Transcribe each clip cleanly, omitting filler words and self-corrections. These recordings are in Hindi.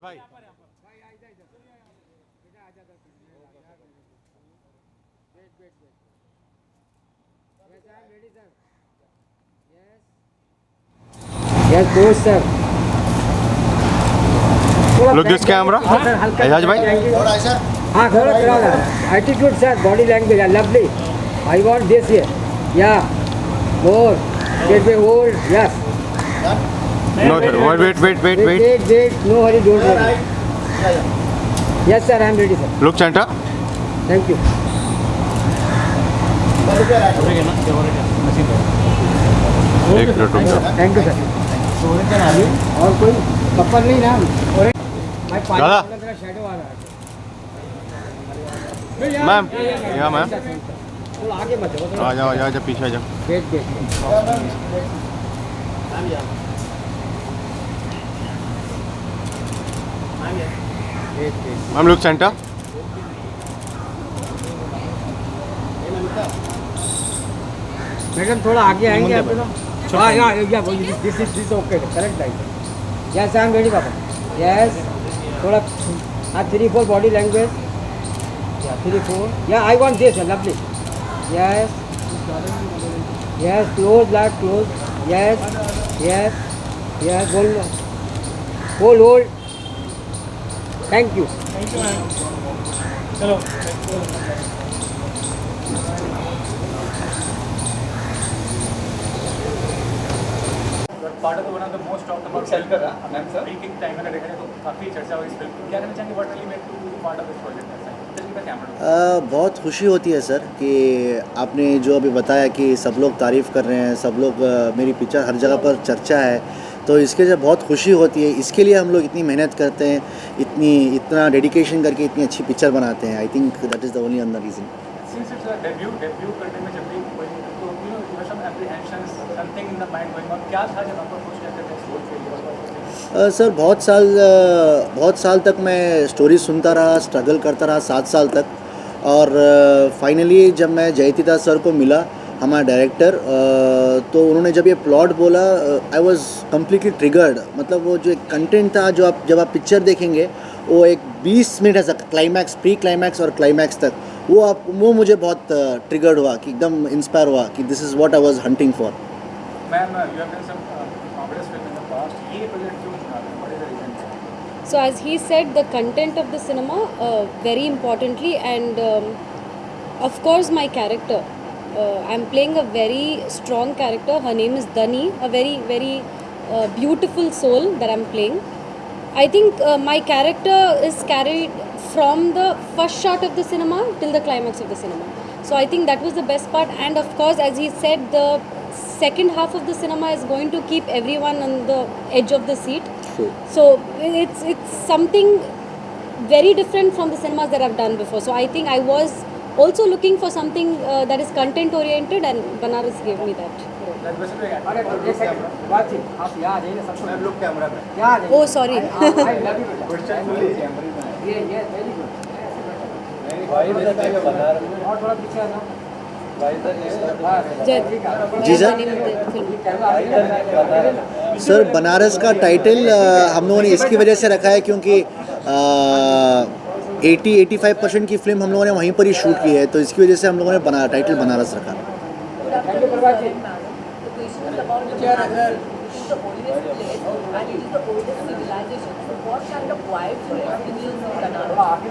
भाई Yes, both sir. Look this camera Ejaz भाई हाँ थोड़ा attitude sir, body language, lovely. I want this here. Yeah, more. Get me old. Yes. No sir wait wait wait wait Wait. No hurry, don't worry. Yes sir, I am ready sir. Look centre Thank you. एक मिनट रुक जाओ Thank you sir. और कोई कपल नहीं ना? और भाई दादा। शेडो आ रहा है. मैम या मैम थोड़ा आगे मत जाओ. आ जाओ पीछे आ जाओ wait. Ma'am look centre madam थोड़ा आगे आएंगे आप लोग. हाँ yeah this is okay correct right. Yes I am ready पापा. यस थोड़ा हाँ 3-4 body language. 3-4 yeah I want this lovely. Yes close like close. Yes hold. Thank you. चलो part of one of the most talked about sale कर रहा ma'am sir free kick time मैंने देखा है तो काफ़ी चर्चा हुई इस फिल्म की. क्या कहना चाहेंगे what really made to part of this project sir. बहुत खुशी होती है सर कि आपने जो अभी बताया कि सब लोग तारीफ़ कर रहे हैं, सब लोग मेरी पिक्चर हर जगह पर चर्चा है, तो इसके जब बहुत खुशी होती है. इसके लिए हम लोग इतनी मेहनत करते हैं, इतना डेडिकेशन करके इतनी अच्छी पिक्चर बनाते हैं. I think that is the only another reason. Since it's a debut करने में जब भी कोई तो you know there some apprehensions something in the mind going on. क्या था जब आपको कुछ कहते थे सोच के सर बहुत साल तक मैं स्टोरी सुनता रहा, स्ट्रगल करता रहा 7 साल तक. और फाइनली जब मैं जयतीदा सर को मिला, हमारा डायरेक्टर, तो उन्होंने जब ये प्लॉट बोला, आई वाज कम्प्लीटली ट्रिगर्ड. मतलब वो जो एक कंटेंट था, जब आप पिक्चर देखेंगे, वो एक 20 मिनट ऐसा क्लाइमैक्स, प्री क्लाइमैक्स और क्लाइमैक्स तक, वो मुझे बहुत ट्रिगर्ड हुआ, कि एकदम इंस्पायर हुआ कि this is what I was hunting for. Ma'am you have done some marvellous film in the past. ये प्रोजेक्ट क्यों चुना? What is the reason? So as he said, the content of the cinema very importantly, and of course my character. I'm playing a very strong character. Her name is Dani, a very beautiful soul that I'm playing. I think my character is carried from the first shot of the cinema till the climax of the cinema. So I think that was the best part, and of course, as he said, the second half of the cinema is going to keep everyone on the edge of the seat. True. So it's something very different from the cinemas that I've done before. So I think I was also looking for something that is content oriented, and Banaras gave me that. That was a अरे बात आप यहाँ आ जाइए सबसे. लुक कैमरा पे. यहाँ आ जाइए. Oh, sorry. I love you. Question ये वेरी गुड. भाई और थोड़ा पीछे आना. जी सर. सर बनारस का टाइटल हम लोगों ने इसकी वजह से रखा है क्योंकि 80-85% की फिल्म हम लोगों ने वहीं पर ही शूट की है, तो इसकी वजह से हम लोगों ने टाइटल बनारस रखा.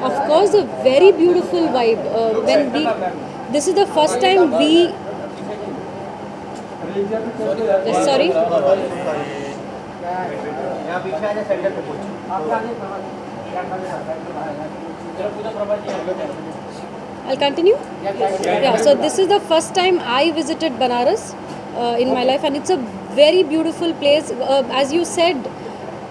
Of course, a very beautiful vibe. This is the first time we. Sorry. यहां पीछे आ जा सेंटर पे पूछ. I'll continue. Yeah. So this is the first time I visited Banaras in my life, and it's a very beautiful place. As you said,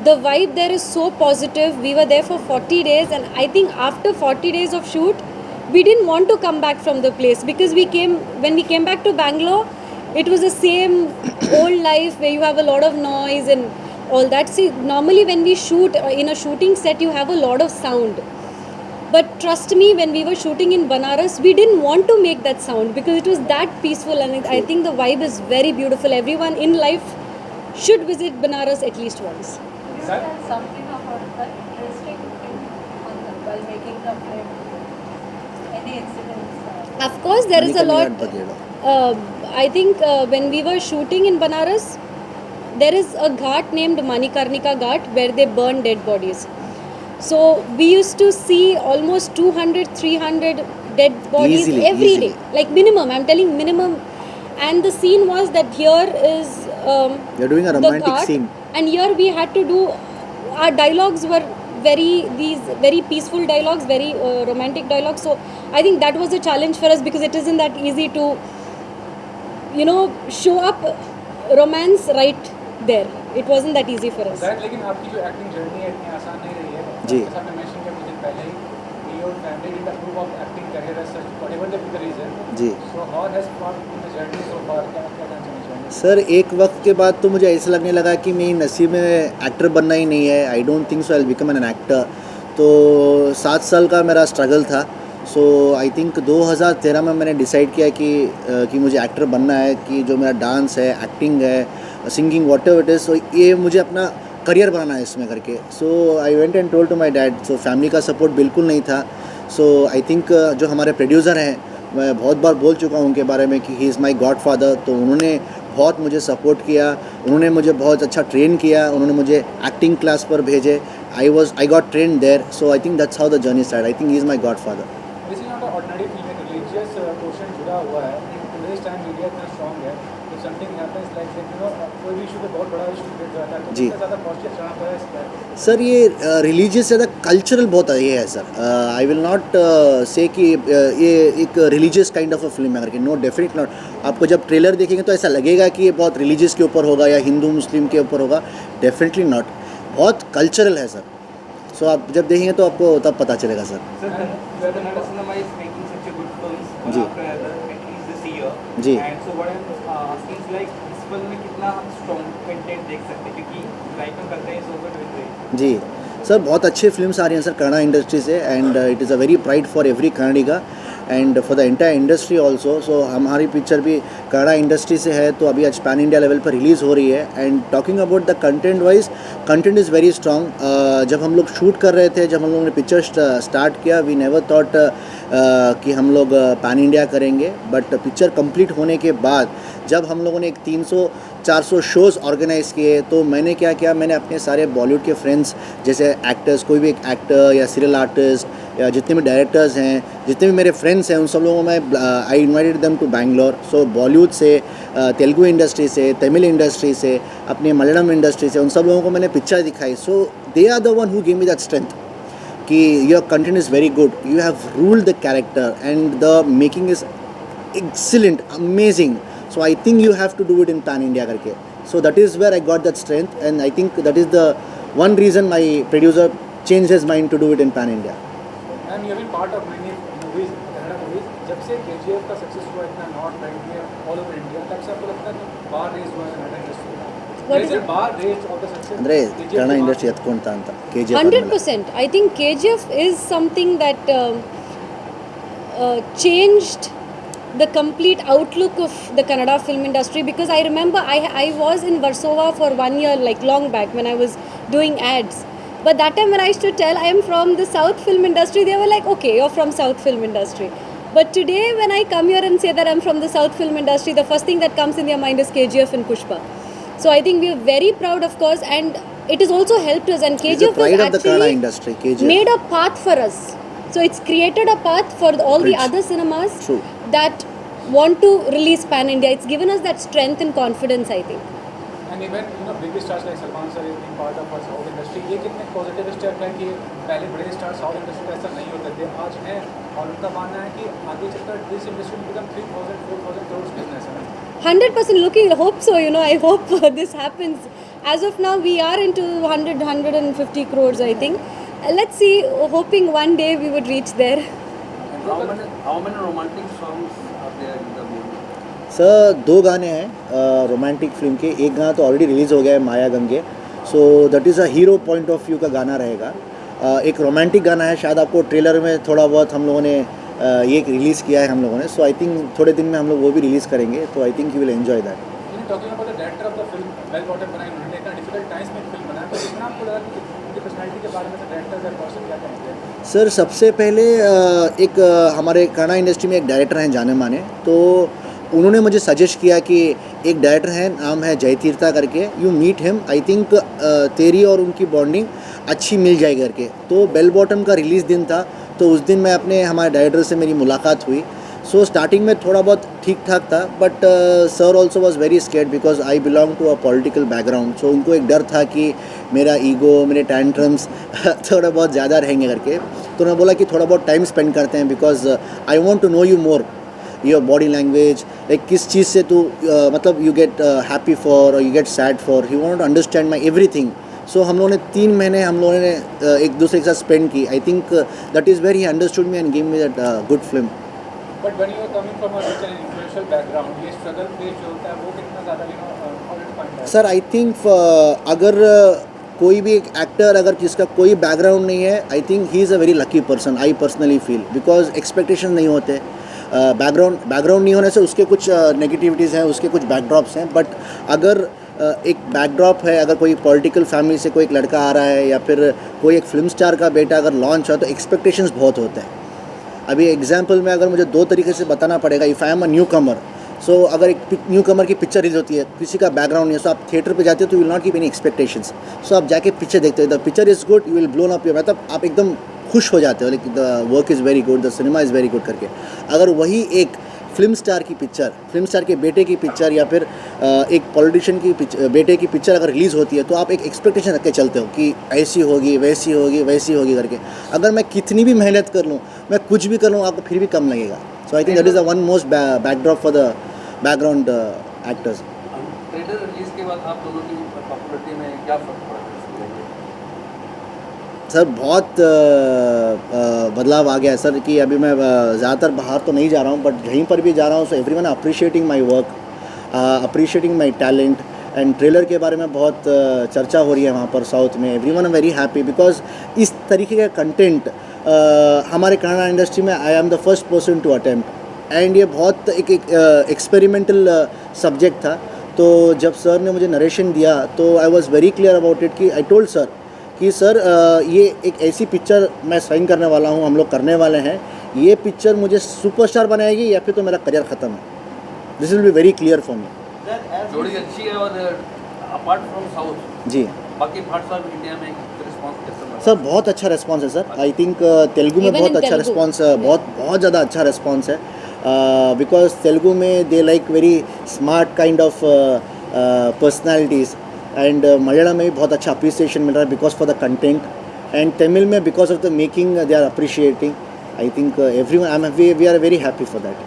the vibe there is so positive. We were there for 40 days, and I think after 40 days of shoot, we didn't want to come back from the place, because when we came back to Bangalore, it was the same old life where you have a lot of noise and all that. See, normally when we shoot in a shooting set, you have a lot of sound. But trust me, when we were shooting in Banaras, we didn't want to make that sound because it was that peaceful, and I think the vibe is very beautiful. Everyone in life should visit Banaras at least once. Sir? Something about interesting while making the film? Any incidents? Of course, there is a lot. बघेड़ा I think when we were shooting in Banaras, there is a ghat named Manikarnika Ghat where they burn dead bodies. So we used to see almost 200, 300 dead bodies Easily, every easily. day. Like minimum, I'm telling minimum. And the scene was that here is You're doing a the romantic ghat, scene. and here we had to do, our dialogues were very peaceful dialogues, very romantic dialogues. So I think that was a challenge for us because it isn't that easy to, show up romance right there. It wasn't that easy for us. That लेकिन आपकी जो एक्टिंग जर्नी है इतनी आसान नहीं रही है जी। जैसा आपने मेंशन किया कुछ दिन पहले ही your family did approve of acting career as such whatever the reason जी so how has for the journey so far क्या क्या जानना चाहेंगे सर, एक वक्त के बाद तो मुझे ऐसा लगने लगा कि मेरी नसीब में एक्टर बनना ही नहीं है. I don't think so I will become an actor. तो 7 साल का मेरा स्ट्रगल था. सो आई थिंक 2013 में मैंने डिसाइड किया कि मुझे एक्टर बनना है, कि जो मेरा डांस है, एक्टिंग है, singing, whatever it is, so ये मुझे अपना करियर बनाना है इसमें करके. So I went and told to my dad. So family का सपोर्ट बिल्कुल नहीं था. सो आई थिंक जो हमारे प्रोड्यूसर हैं, मैं बहुत बार बोल चुका हूँ उनके बारे में कि ही इज़ माई गॉड फादर. तो उन्होंने बहुत मुझे सपोर्ट किया, उन्होंने मुझे बहुत अच्छा ट्रेन किया, उन्होंने मुझे एक्टिंग क्लास पर भेजे. I got train there. So I think that's how the journey start. I think he is my godfather. This is not a ordinary film. एक रिलीजियस पोर्शन जुड़ा हुआ है. टुडेज टाइम मीडिया इतना स्ट्रांग है तो समथिंग हैपेंस लाइक कोई भी इशू पे बहुत बड़ा इशू क्रिएट हो जाता है. तो जी. कितना ज़्यादा पॉजिटिव चढ़ा पड़ा है इस पर. सर, ये रिलीजियस ज़्यादा कल्चरल बहुत ये है सर. आई विल नॉट से कि ये एक religious kind of a film है करके. No, definite not. आपको जब ट्रेलर देखेंगे तो ऐसा लगेगा कि ये बहुत रिलीजियस के ऊपर होगा या हिंदू मुस्लिम के ऊपर होगा. Definitely not. बहुत कल्चरल है सर. सो आप जब देखेंगे तो आपको तब पता चलेगा sir. Cinema is making such a good films one जी. after another, at least this year. जी. And so what I'm asking is like इस फिल्म में कितना हम strong content देख सकते हैं क्योंकि लाइक हम करते हैं इस ओवर डूइंग ग्रेट. जी सर, बहुत अच्छे फिल्म्स आ रही हैं सर कन्नड़ा इंडस्ट्री से. And it is a very pride for every Kannadiga and for the entire industry also. So हमारी पिक्चर भी कन्नड़ा इंडस्ट्री से है, तो अभी आज पैन इंडिया लेवल पर रिलीज़ हो रही है. And talking about the content wise, content is very strong. जब हम लोग शूट कर रहे थे, जब हम लोगों ने पिक्चर स्टार्ट किया, वी नेवर थॉट कि हम लोग पैन इंडिया करेंगे. बट पिक्चर कंप्लीट होने के बाद जब हम लोगों ने एक 300-400 शोज़ ऑर्गेनाइज़ किए, तो मैंने क्या किया, मैंने अपने सारे बॉलीवुड के फ्रेंड्स, जैसे एक्टर्स, कोई भी एक एक्टर या सीरियल आर्टिस्ट या जितने भी डायरेक्टर्स हैं, जितने भी मेरे फ्रेंड्स हैं, उन सब लोगों में I invited them to Bangalore. So Bollywood से, तेलुगु इंडस्ट्री से, तमिल इंडस्ट्री से, अपने मलयालम इंडस्ट्री से, उन सब लोगों को मैंने पिक्चर दिखाई. So they are the one who give me that strength कि your content is very good, you have ruled the character and the making is excellent, amazing. So I think you have to do it in pan India करके. So that is where I got that strength, and I think that is the one reason my producer changed his mind to do it in pan India. And you have been part of many movies, Kannada movies. जब से KGF का सक्सेस हुआ इतना नॉट राइट में ऑल ओवर इंडिया, तब से आपको लगता है कि बार रेस हुआ है कन्नड़ा इंडस्ट्री का. What There is is a bar raised of the success. ಅಂದರೆ KGF ಕನ್ನಡ bar. ಇಂಡಸ್ಟ್ರಿ ಎತ್ಕೊಂತ ಅಂತ KGF 100%. I think KGF is something that changed the complete outlook of the Kannada film industry, because I remember I was in Warsaw for 1 year, like long back when I was doing ads. But that time when I used to tell I am from the South film industry, they were like, okay, you're from South film industry. But today when I come here and say that I'm from the South film industry, the first thing that comes in their mind is KGF and Pushpa. So I think we are very proud, of course, and it has also helped us. And It's the KGF pride has of the Kannada actually industry, KGF. made a path for us. So it's created a path for all the Bridge. other cinemas True. that want to release pan India. It's given us that strength and confidence, I think. And even big stars like Salman sir is being part of our South industry. ये कितने पॉजिटिव स्टेप है कि पहले बड़े स्टार साउथ इंडस्ट्री में ऐसा नहीं होते थे, आज हैं, और उनका मानना है कि आगे चलकर दिस इंडस्ट्री में बिकम 3,000-4,000 करोड़ बिजनेस है. 100% looking, hope so, I hope this happens. As of now, we are into 150 crores, I think. Let's see, hoping one day we would reach there. And how many romantic songs are there in the movie? Sir 2 गाने हैं रोमांटिक फिल्म के. एक गाना तो ऑलरेडी रिलीज़ हो गया है, Maya Gange. So that is a hero point of view का गाना रहेगा. एक रोमांटिक गाना है, शायद आपको ट्रेलर में थोड़ा बहुत हम लोगों ने ये रिलीज़ किया है हम लोगों ने. सो आई थिंक थोड़े दिन में हम लोग वो भी रिलीज़ करेंगे. तो आई think you will enjoy that. Talking about the director of the film, well bottom बनाई उन्होंने, इतना डिफिकल्ट टाइम्स में फिल्म बनाया, तो कितना आपको लगा कि की पर्सनैलिटी के बारे में डायरेक्टर्स एंड पर्सन क्या कहेंगे? सर सबसे पहले हमारे कन्नड़ा इंडस्ट्री में एक डायरेक्टर हैं जाने माने, तो उन्होंने मुझे सजेस्ट किया कि एक डायरेक्टर है, नाम है जय तीर्था करके, you meet him, I think तेरी और उनकी बॉन्डिंग अच्छी मिल जाएगी करके। तो बेल बॉटम का रिलीज़ दिन था, तो उस दिन मैं हमारे डायरेक्टर से मेरी मुलाकात हुई। सो स्टार्टिंग में थोड़ा बहुत ठीक ठाक था, but sir also was very scared because I belong to a political background. So उनको एक डर था कि मेरा ईगो, मेरे टैंट्रम्स थोड़ा बहुत ज़्यादा रहेंगे करके। तो उन्होंने बोला कि थोड़ा बहुत टाइम स्पेंड करते हैं, because I want to know you more, your body language, like किस चीज़ से तू मतलब यू गेट हैप्पी फॉर और you get sad for, you want to understand my everything. So हम लोगों ने 3 महीने एक दूसरे के साथ स्पेंड की। I think that is very understood me and give me that good film. But when you are coming from a rich and influential background, ये स्ट्रगल फेज जो होता है वो कितना ज़्यादा how did you find that? Sir I think अगर कोई भी एक एक्टर अगर जिसका कोई बैकग्राउंड नहीं है, I think he is a very lucky person, I personally feel, because expectation नहीं होते। बैकग्राउंड नहीं होने से उसके कुछ नेगेटिविटीज़ हैं, उसके कुछ बैकड्रॉप्स हैं। बट अगर एक बैकड्रॉप है, अगर कोई पॉलिटिकल फैमिली से कोई एक लड़का आ रहा है या फिर कोई एक फिल्म स्टार का बेटा अगर लॉन्च हो, तो एक्सपेक्टेशंस बहुत होते हैं। अभी एग्जांपल में अगर मुझे 2 तरीके से बताना पड़ेगा, if I am a newcomer, so अगर एक न्यू कमर की पिक्चर रिलीज होती है, किसी का बैकग्राउंड नहीं है, सो आप थिएटर पे जाते हो तो will not keep any expectations. So आप जाके पिक्चर देखते हो, the picture is good, you will blown up your, मतलब आप एकदम खुश हो जाते हो, like the work is very good, the cinema is very good करके। अगर वही एक फिल्म स्टार की पिक्चर, फिल्म स्टार के बेटे की पिक्चर या फिर एक पॉलिटिशियन की बेटे की पिक्चर अगर रिलीज़ होती है, तो आप एक एक्सपेक्टेशन रख के चलते हो कि ऐसी होगी, वैसी होगी, वैसी होगी करके। अगर मैं कितनी भी मेहनत कर लूँ, मैं कुछ भी कर लूँ, आपको फिर भी कम लगेगा। So I think that is the one most backdrop for the background actors. Trailer release के बाद आप लोगों की पॉपुलैरिटी में क्या फर्क पड़ा? सर बहुत बदलाव आ गया है सर, कि अभी मैं ज़्यादातर बाहर तो नहीं जा रहा हूँ, बट कहीं पर भी जा रहा हूँ, so everyone appreciating my work, appreciating my talent. And trailer के बारे में बहुत चर्चा हो रही है वहाँ पर साउथ में। Everyone are very happy because इस तरीके का कंटेंट हमारे कन्नड़ा इंडस्ट्री में I am the first person to attempt. And ये बहुत एक एक्सपेरिमेंटल सब्जेक्ट था। तो जब सर ने मुझे नरेशन दिया तो आई was very clear about it कि आई टोल्ड सर कि सर ये एक ऐसी पिक्चर मैं साइन करने वाला हूँ, हम लोग करने वाले हैं, ये पिक्चर मुझे सुपरस्टार बनाएगी या फिर तो मेरा करियर ख़त्म है। This will be very clear for me. जोड़ी अच्छी है और अपार्ट फ्रॉम साउथ जी बाकी पार्ट्स ऑफ इंडिया में रिस्पांस कैसा रहा? सर बहुत अच्छा रिस्पांस है सर। आई थिंक तेलुगु में Even बहुत in अच्छा Telugu. रिस्पांस, बहुत ज़्यादा अच्छा रिस्पांस है, बिकॉज तेलुगु में they like very smart kind of personalities. And Malayalam में भी बहुत अच्छा अप्रिसिएशन मिल रहा है because for the content. And Tamil में because of the making they are appreciating. I think everyone we are very happy for that.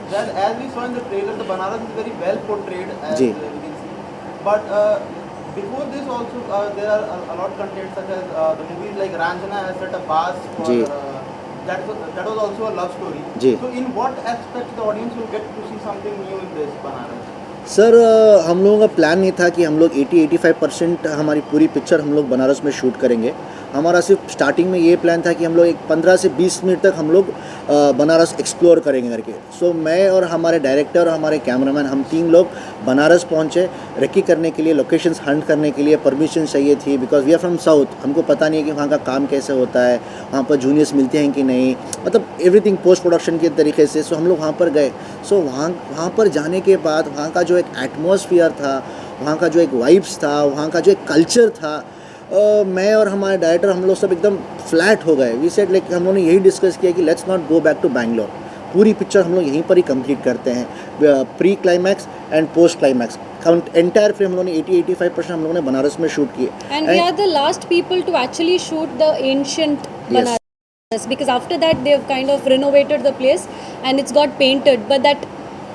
As we saw in the trailer, the Banaras is very well portrayed, as जी. we can see. But before this also, there are a lot of content such as the movies like Ranjana has set a bars for जी. that was also a love story. जी. So in what aspect the audience will get to see something new in this Banaras? Sir हम लोगों का प्लान नहीं था कि हम लोग 80-85% हमारी पूरी पिक्चर हम लोग बनारस में शूट करेंगे। हमारा सिर्फ स्टार्टिंग में ये प्लान था कि हम लोग एक 15 से 20 मिनट तक हम लोग बनारस एक्सप्लोर करेंगे करके। सो मैं और हमारे डायरेक्टर और हमारे कैमरामैन हम 3 लोग बनारस पहुँचे रेकी करने के लिए, लोकेशंस हंट करने के लिए। परमिशन चाहिए थी because we are from south, हमको पता नहीं है कि वहाँ का काम कैसे होता है, वहाँ पर जूनियर्स मिलते हैं कि नहीं, मतलब एवरीथिंग पोस्ट प्रोडक्शन के तरीके से। सो हम लोग वहाँ पर गए। सो वहाँ पर जाने के बाद वहाँ का जो एक एटमॉस्फेयर था, वहाँ का जो एक वाइब्स था, वहाँ का जो एक कल्चर था, मैं और हमारे डायरेक्टर हम लोग सब एकदम फ्लैट हो गए। वी सेड लाइक हम लोगों ने यही डिस्कस किया कि let's not go back to Bangalore, पूरी पिक्चर हम लोग यहीं पर ही कंप्लीट करते हैं, pre climax and post climax. Entire film हम लोगों ने 80-85% हम लोगों ने बनारस में शूट किए। And we are the last people to actually shoot the ancient Banaras, because after that they have kind of renovated the place and it's got painted. But that,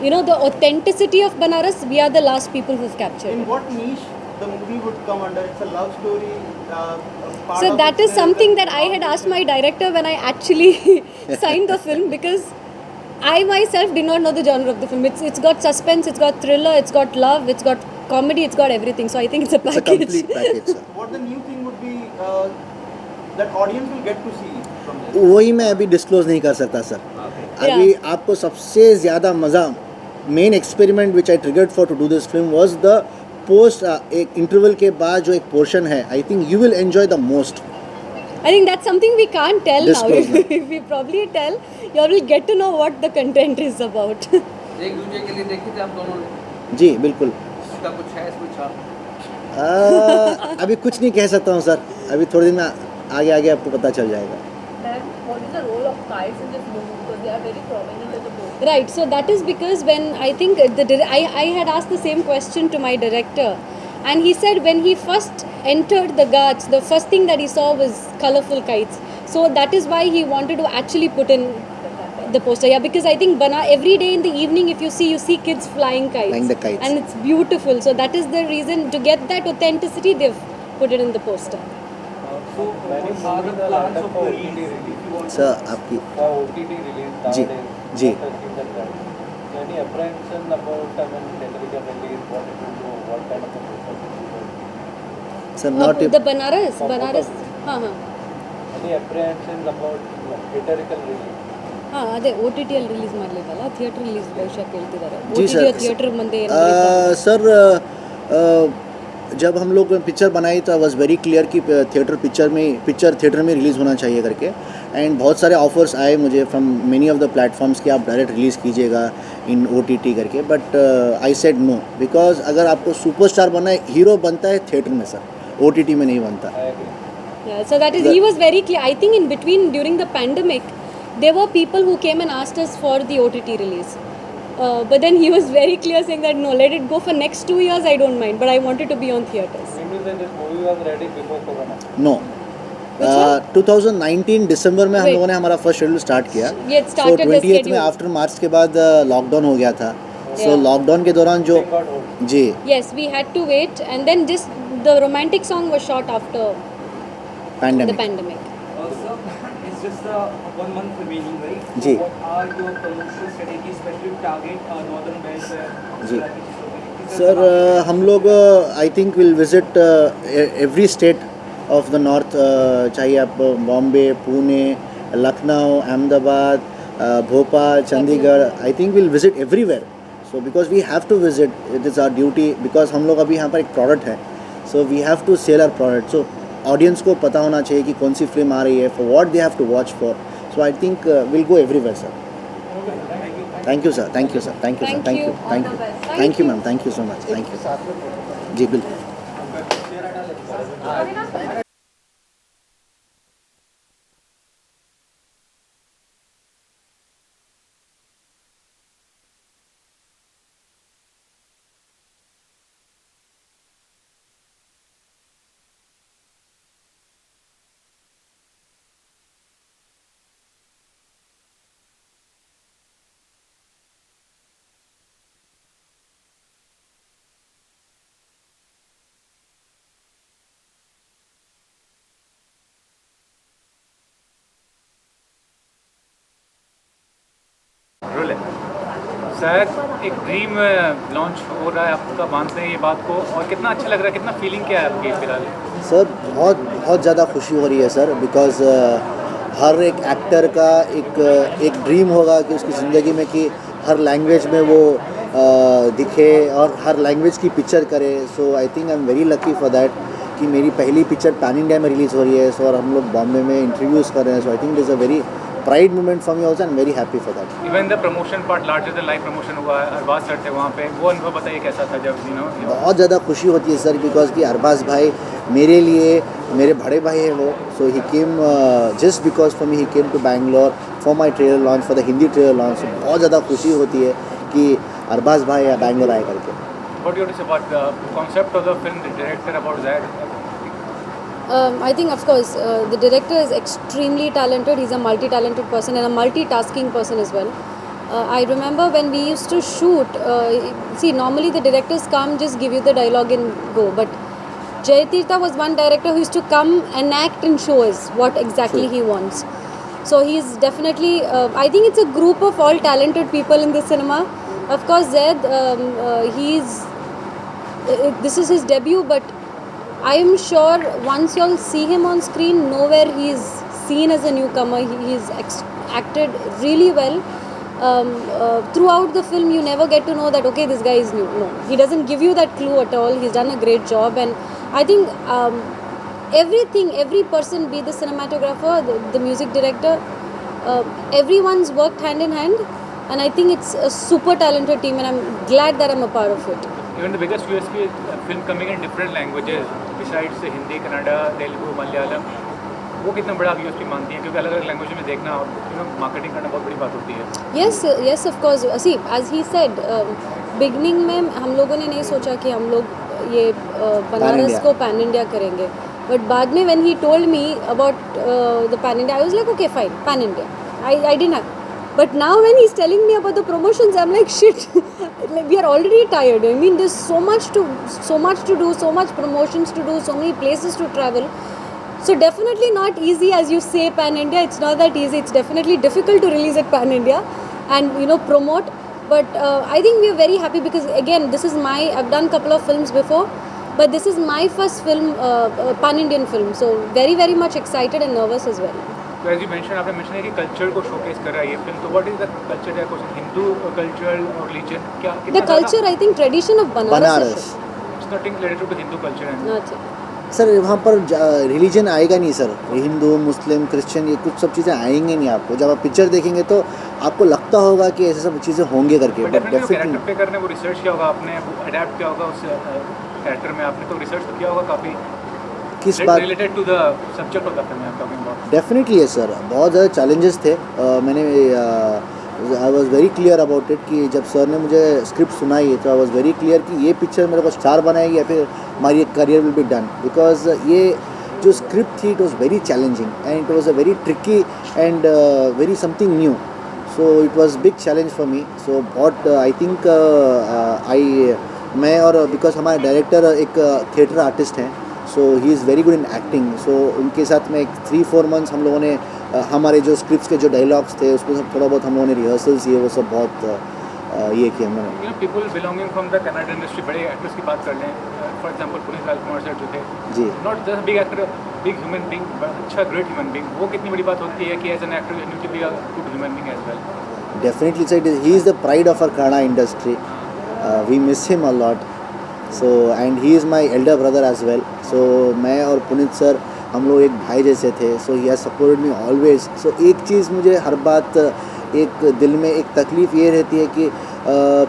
you know, the authenticity of Banaras, we are the last people who've captured In it. what niche the movie would come under? It's a love story. Part So of that it's is something that I had asked my director when I actually signed the film, because I myself did not know the genre of the film. It's got suspense, it's got thriller, it's got love, it's got comedy, it's got everything. So I think it's a It's a package. complete package, sir. What the new thing would be that audience will get to see from this? वही मैं अभी डिस्क्लोज नहीं कर सकता सर। अभी आपको सबसे ज़्यादा मज़ा, main experiment which I triggered for to do this film was the post एक इंटरवल के बाद जो एक पोर्शन है, I think you will enjoy the most. I think that's something we can't tell now. Disclose now. If we probably tell, you all will get to know what the content is about. एक दूसरे के लिए देखी थी आप दोनों ने, जी बिल्कुल. उसका कुछ है इसमें छाप? अभी कुछ नहीं कह सकता हूँ सर, अभी थोड़े दिन में आगे आगे आपको पता चल जाएगा. Then what is the role of kites in this movie? Because they are very prominent in the book. Right, so that is because when I think I had asked the same question to my director, and he said when he first entered the Ghats, the first thing that he saw was colorful kites. So that is why he wanted to actually put in the poster. Yeah, because I think every day in the evening, if you see kids flying kites. Flying the kites. And it's beautiful. So that is the reason, to get that authenticity, they've put it in the poster. So what are the plans of the release if you want sir आपकी OTT release जी nowadays? जी. Any apprehension about theatrical release, what it will do, what kind of a process it will do? Sir not The Banaras, हाँ. Any apprehensions about theatrical release? ಹಾಂ ಅದೇ ಓ ಟಿ ಟಿಯಲ್ಲಿ ರಿಲೀಸ್ ಮಾಡಲಿಲ್ಲಲ್ಲ, ಥಿಯೇಟರ್ ರಿಲೀಸ್ ಬಹುಶಃ ಕೇಳ್ತಿದ್ದಾರೆ. जी OTT सर. ಥಿಯೇಟರ್ ಮುಂದೆ सर जब हम लोग पिक्चर बनाई तो वॉज वेरी क्लियर कि पिक्चर थिएटर में रिलीज़ होना चाहिए करके. एंड बहुत सारे ऑफर्स आए मुझे from many of the platforms कि आप डायरेक्ट रिलीज़ कीजिएगा इन OTT करके. But I said no, because अगर आपको सुपरस्टार बनना है, हीरो बनता है थिएटर में सर, OTT में नहीं बनता. I agree. Yeah, so that is, he was very clear. I think in between, during the pandemic, there were people who came and asked us for the OTT release. But then he was very clear saying that no, let it go for next 2 years, I don't mind. But I wanted to be on theatres. Mean to say this movie was ready before Corona? No. Which one? 2019 दिसंबर में हम Wait. लोगों ने हमारा फर्स्ट शेड्यूल स्टार्ट किया. Yeah, it started the 28th में schedule. आफ्टर मार्च के बाद लॉकडाउन हो गया था. सो Yeah. लॉकडाउन के दौरान जो Thing got hold. जी Yes, we had to wait. And then just the romantic song was shot after the pandemic. pandemic. Also, it's just 1 month remaining, right? जी. What are your promotional strategies, especially to target northern belts? जी. सर हम लोग I think will visit every state of the north. चाहे आप Bombay, Pune, Lucknow, Ahmedabad, Bhopal, Chandigarh, I think will visit everywhere. So because we have to visit, it is our duty, because हम लोग अभी यहाँ पर एक प्रोडक्ट है. So we have to sell our product. So audience को पता होना चाहिए कि कौन सी फिल्म आ रही है, for what they have to watch for. So I think will go everywhere sir. Thank you sir, thank you sir, thank you sir, Thank thank you. You, thank All you, the best. Thank you ma'am, thank you so much, thank you. जी बिल्कुल. रोल है सर, एक ड्रीम लॉन्च हो रहा है, आपका मानते हैं ये बात को, और कितना अच्छा लग रहा है, कितना फीलिंग क्या है आपकी फिलहाल? सर बहुत बहुत ज़्यादा खुशी हो रही है सर, बिकॉज़ हर एक एक्टर का एक ड्रीम होगा कि उसकी ज़िंदगी में कि हर लैंग्वेज में वो दिखे और हर लैंग्वेज की पिक्चर करे. So I think I am very lucky for that कि मेरी पहली पिक्चर पैन इंडिया में रिलीज़ हो रही है. सो और हम लोग बॉम्बे में इंटरव्यूज़ कर रहे हैं. So I think it is a very pride moment for me also, and very happy for that. Even the promotion part, larger than life promotion हुआ है, अरबाज सर थे वहाँ पे, वो अनुभव बताइए कैसा था जब बहुत ज़्यादा खुशी होती है सर, बिकॉज कि अरबाज भाई मेरे लिए मेरे बड़े भाई हैं वो. So he came just because for me he came to Bangalore for my trailer launch, for the Hindi trailer launch. बहुत ज़्यादा खुशी होती है कि अरबाज भाई या बैंगलोर आए करके. What do you want to say about the concept of the film, the director, about that? I think, of course, the director is extremely talented. He's a multi-talented person and a multitasking person as well. I remember when we used to shoot, see, normally the directors come, just give you the dialogue and go. But Jayatirtha was one director who used to come and act and show us what exactly he wants. So he's definitely, I think it's a group of all talented people in the cinema. Of course, Zaid, this is his debut, but I am sure once you all see him on screen, nowhere he is seen as a newcomer. He's acted really well. throughout the film you never get to know that okay, this guy is new. No, he doesn't give you that clue at all. He's done a great job, and I think everything, every person, be the cinematographer, the music director, everyone's worked hand in hand, and I think it's a super talented team, and I'm glad that I'm a part of it. Even the biggest USP is film coming in different languages besides Hindi, Kannada, Telugu, Malayalam. वो कितना बड़ा आप USP मानती हैं, क्योंकि अलग अलग लैंग्वेज में देखना और मार्केटिंग करना बहुत बड़ी बात होती है. Yes, of course. See, as he said, beginning में हम लोगों ने नहीं सोचा कि हम लोग ये बनारस को पैन इंडिया करेंगे, बट बाद में when he told me about the pan India, I was like okay fine, pan India. I didn't have. But now when he's telling me about the promotions, I'm like shit. Like we are already tired. I mean, there's so much to do, so much promotions to do, so many places to travel. So definitely not easy, as you say, pan India. It's not that easy. It's definitely difficult to release at pan India and promote. But I think we are very happy because again, this is I've done a couple of films before, but this is my first film, pan Indian film. So very very much excited and nervous as well. So as you mentioned, आपने mentioned है कि कल्चर को शोकेस कर रहा है ये फिल्म. तो व्हाट इज द कल्चर या कुछ हिंदू कल्चर और रिलीजन क्या The culture, I think, tradition of Banaras. It's nothing related to Hindu culture and Nothing. Sir वहाँ पर रिलीजन आएगा नहीं सर. हिंदू, मुस्लिम, क्रिश्चियन, ये कुछ सब चीज़ें आएंगे नहीं आपको. जब आप पिक्चर देखेंगे तो आपको लगता होगा कि ऐसे सब चीज़ें होंगे करके. बट डेफिनेटली कैरेक्टर पे करने वो रिसर्च किया होगा आपने, वो अडैप्ट किया होगा उस कैरेक्टर में आपने, तो रिसर्च तो किया होगा काफ़ी किस बात related to the subject of the film आप टॉकिंग अबाउट. डेफिनेटली है सर. बहुत ज़्यादा चैलेंजेस थे. मैंने I was very clear about it कि जब सर ने मुझे स्क्रिप्ट सुनाई तो आई वॉज वेरी क्लियर कि ये पिक्चर मेरे को स्टार बनाएगी या फिर हमारी career will be done. Because ये जो स्क्रिप्ट थी it was very challenging and it was a very tricky and very something new. So it was big challenge for me. So बहुत आई थिंक मैं और बिकॉज हमारे डायरेक्टर एक थिएटर आर्टिस्ट हैं, so he is very good in acting. So उनके साथ में 3-4 मंथ्स हम लोगों ने हमारे जो स्क्रिप्ट्स के जो डायलॉग्स थे उसको सब थोड़ा बहुत हम लोगों ने रिहर्सल्स किए. वो सब बहुत ये किया हमने. People belonging from the Kannada industry, बड़े एक्टर्स की बात कर लें, for example Puneeth Rajkumar sir जो थे ji, not just big actor, big human being, अच्छा ग्रेट ह्यूमन बीइंग. वो कितनी बड़ी बात होती है कि as an actor you need to be a good human being as well. Definitely, sir. He is the pride of our Kannada industry. We miss him a lot. So, and he is my elder brother as well. So, मैं और पुनीत सर हम लोग एक भाई जैसे थे. So, he has supported me always. So, एक चीज़ मुझे हर बात एक दिल में एक तकलीफ़ ये रहती है कि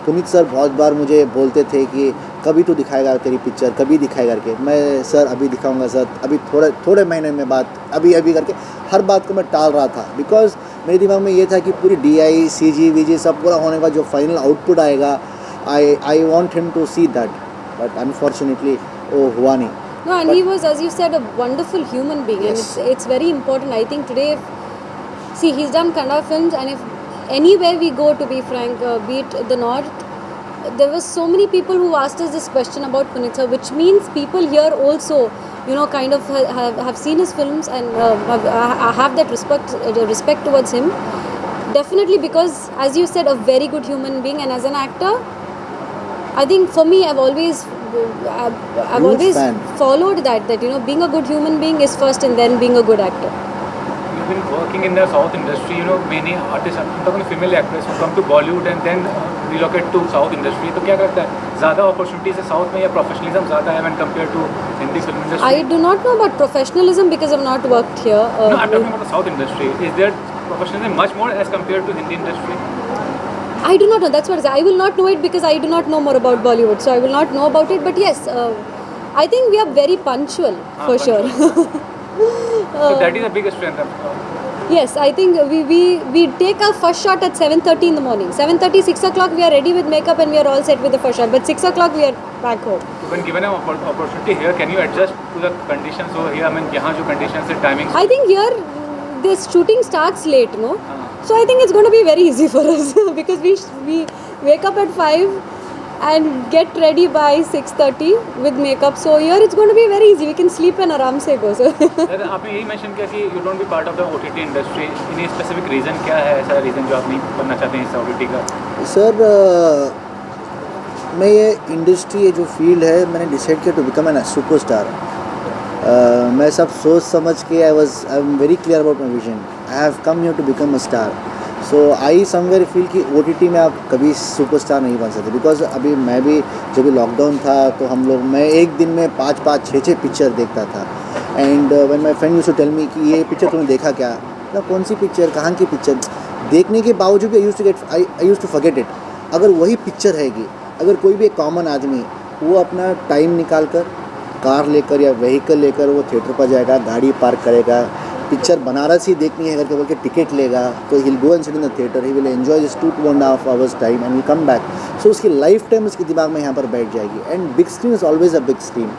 पुनीत सर बहुत बार मुझे बोलते थे कि कभी तो दिखाएगा तेरी पिक्चर, कभी दिखाएगा करके. मैं सर अभी दिखाऊंगा सर, अभी थोड़े महीने में बात, अभी करके हर बात को मैं टाल रहा था. बिकॉज मेरे दिमाग में ये था कि पूरी DI, CG, VG सब पूरा होने का जो फाइनल आउटपुट आएगा, I want him to see that. But unfortunately वो हुआ नहीं. No, and he was, as you said, a wonderful human being, Yes. and it's very important. I think today, see, he's done Kannada films, and if anywhere we go, to be frank, be it the north, there were so many people who asked us this question about Puneet sir, which means people here also, kind of have seen his films and have that respect towards him. Definitely, because as you said, a very good human being, and as an actor, I think for me, I've always fan. followed that being a good human being is first, and then being a good actor. You've been working in the South industry, many artists, I'm talking female actors who come to Bollywood and then relocate to South industry. तो क्या करता है, ज़्यादा opportunities है South में या professionalism ज़्यादा है when compared to Hindi film industry? I do not know about professionalism because I've not worked here. No, I'm talking about the South industry. Is there professionalism much more as compared to Hindi industry? I do not know. That's what I will not know it because I do not know more about Bollywood. So I will not know about it. But yes, I think we are very punctual for sure. So that is the biggest strength of Yes, I think we take our first shot at 7:30 in the morning. 7:30, 6 o'clock we are ready with makeup and we are all set with the first shot. But 6 o'clock we are back home. When given an opportunity here, can you adjust to the conditions over here? I mean, यहाँ जो conditions है, timings. I think here this shooting starts late, no? So I think it's going to be very easy for us because we wake up at 5 and get ready by 6:30 with makeup. So here it's going to be very easy. We can sleep and आराम से go. So सर आपने यही मेंशन किया कि you don't be part of the OTT industry. Any specific reason क्या है, ऐसा reason जो आप नहीं बनना चाहते हैं इस OTT का? सर मैं ये इंडस्ट्री, ये जो फील्ड है, मैंने डिसाइड किया टू बिकम एन सुपरस्टार. मैं सब सोच समझ के I am very clear about my vision. I have come here to become a star. So I somewhere feel कि OTT में आप कभी सुपरस्टार नहीं बन सकते, बिकॉज अभी मैं भी जब भी लॉकडाउन था तो मैं एक दिन में 5-5, 6-6 पिक्चर देखता था. And when my friend used to tell me कि ये पिक्चर तुमने देखा क्या, मतलब कौन सी पिक्चर, कहाँ की पिक्चर, देखने के बावजूद भी I used to forget it. अगर वही पिक्चर रहेगी, अगर कोई भी एक कॉमन आदमी वो अपना टाइम निकाल कर कार लेकर या व्हीकल लेकर वो थिएटर पर जाएगा, गाड़ी पार्क करेगा, पिक्चर बनारस ही देखनी है करके बोल के टिकट लेगा, तो he will go and sit in the theatre, he will enjoy this 2-2.5 hours time and will come back. So उसकी लाइफ टाइम उसके दिमाग में यहाँ पर बैठ जाएगी. And big screen is always a big screen,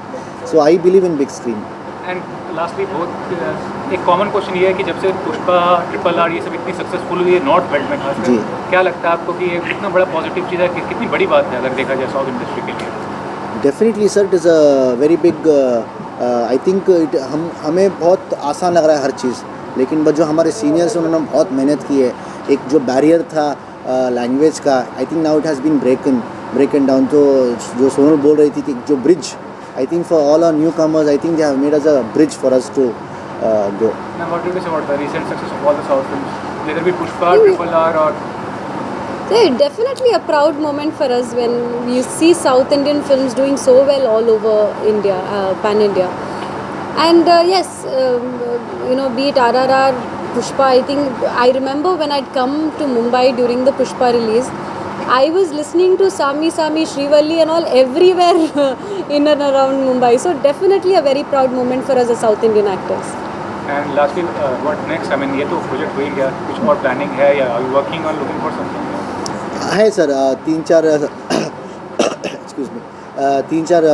so I believe in big screen. And lastly बहुत एक कॉमन क्वेश्चन ये है कि जब से पुष्पा, RRR ये सब इतनी सक्सेसफुल हुई है नॉर्थ बेल्ट में खासकर, जी. क्या लगता है आपको कि ये कितना बड़ा पॉजिटिव चीज़ है, कितनी बड़ी बात है अगर देखा जाए साउथ इंडस्ट्री के लिए? Definitely sir, it is a very big, I think हमें बहुत आसान लग रहा है हर चीज़, लेकिन जो हमारे सीनियर्स उन्होंने बहुत मेहनत की है. एक जो बैरियर था लैंग्वेज का, I think now it has been broken down. तो जो सोनल बोल रही थी कि जो bridge, I think for all our newcomers, I think they have made us a bridge for us to go. Now, what do you say about the recent success of all the South films, whether it be Pushpa, RRR, or? Yeah, definitely a proud moment for us when you see South Indian films doing so well all over India, pan India. And yes, be it RRR, Pushpa, I think I remember when I'd come to Mumbai during the Pushpa release, I was listening to Sami Srivalli and all everywhere in and around Mumbai. So definitely a very proud moment for us as South Indian actors. And lastly, what next? I mean, ये तो प्रोजेक्ट हो ही गया, कुछ और प्लानिंग है या are you working on looking for something? है सर, 3-4 एक्सक्यूज मी, 3-4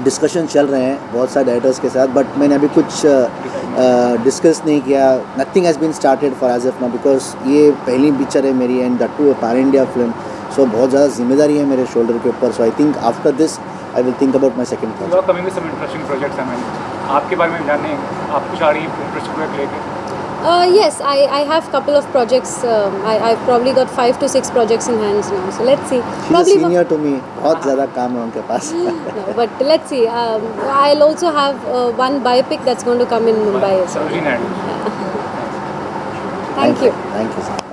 डिस्कशन चल रहे हैं बहुत सारे डायरेक्टर्स के साथ, बट मैंने अभी कुछ डिस्कस नहीं किया. Nothing has been started for as of now, because ये पहली पिक्चर है मेरी and that too pan India film. So बहुत ज़्यादा जिम्मेदारी है मेरे शोल्डर के ऊपर. So I think after this I will think about my second You are project. coming with some interesting projects. I mean, आपके बारे में जानने आप कुछ आ रही इंटरेस्टिंग प्रोजेक्ट लेके? Yes, I have couple of projects. I've probably got 5 to 6 projects in hands now. So let's see. Senior to me, बहुत ज़्यादा काम है उनके पास. No, but let's see. I'll also have one biopic that's going to come in Mumbai. Sarojini Naidu. Thank you. Thank you, sir.